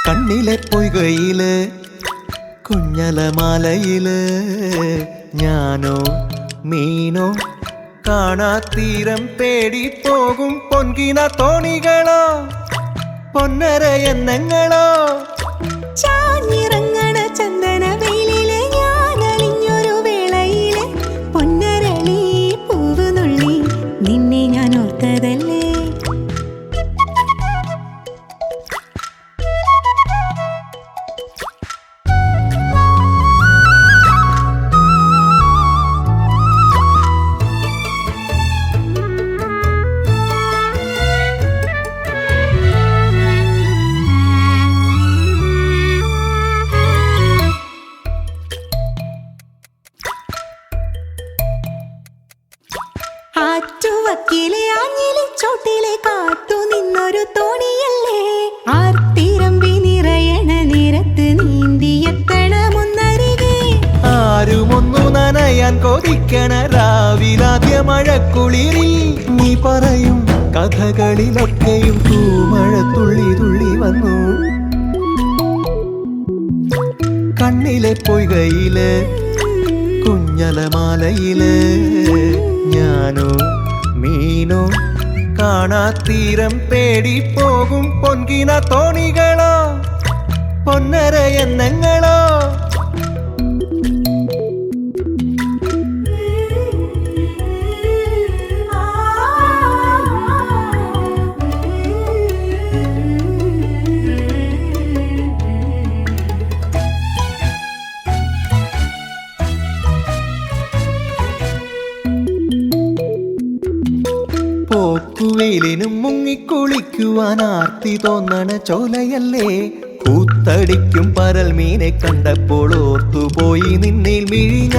കണ്ണിലെ പൊയ്കയില് കുഞ്ഞലമാലയില് ഞാനോ മീനോ കാണാത്തീരം തേടി പോകും പൊൻകിന തോണികളോ പൊന്നര എന്നെങ്ങളോ ചാഞ്ഞിറങ്ങണ ചന്ദന വെയിലില് ഞാൻ അലിഞ്ഞൊരു വേളയില് പൊന്നരളി പൂവ് നുള്ളി നിന്നെ ഞാൻ ഓർത്തതല്ലേ. ആറ്റുവക്കിലെ ആഞ്ഞിലി ചോട്ടിലെ കാത്തു നിന്നൊരു തോണിയല്ലേ ആർത്തിരമ്പി നിറയണ നേരത്ത് നീന്തിയെത്തണമെന്നരികെ. ആരുമൊന്നു നനയാൻ കൊതിക്കണ രാവിലാദ്യ മഴക്കുളിരിൽ നീ പറയും കഥകളിലൊക്കെയും തൂമഴ തുള്ളി തുള്ളി വന്നു. കണ്ണിലെ പൊയ്കയില് കുഞ്ഞലമാലയില് ഞാനോ മീനോ കാണാത്തീരം തേടി പോകും പൊൻകിന തോണികളോ പൊന്നര എന്നെങ്ങളോ. പോക്കുവെയിലിനും മുങ്ങിക്കുളിക്കുവാൻ ആർത്തി തോന്നണ ചോലയല്ലേ കൂത്തടിക്കും പരൽ മീനെ കണ്ടപ്പോൾ ഓർത്തുപോയി നിന്നിൽ മിഴിഞ്ഞ